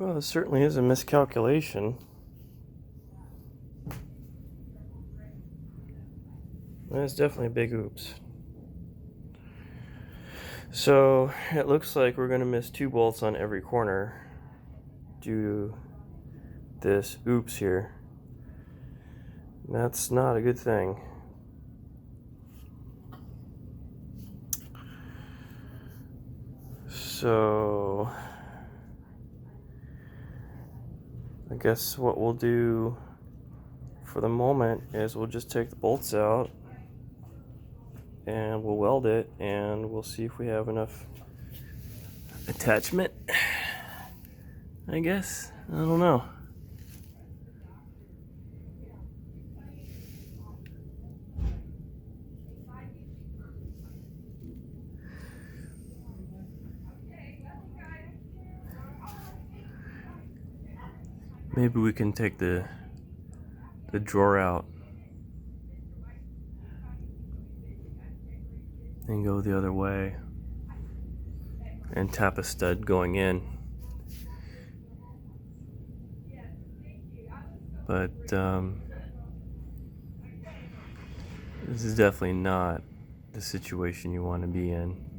Well, this certainly is a miscalculation. That's definitely a big oops. So it looks like we're going to miss 2 bolts on every corner due to this oops here. That's not a good thing. So I guess what we'll do for the moment is we'll just take the bolts out and we'll weld it, and we'll see if we have enough attachment, I guess. I don't know. Maybe we can take the drawer out and go the other way and tap a stud going in. But this is definitely not the situation you want to be in.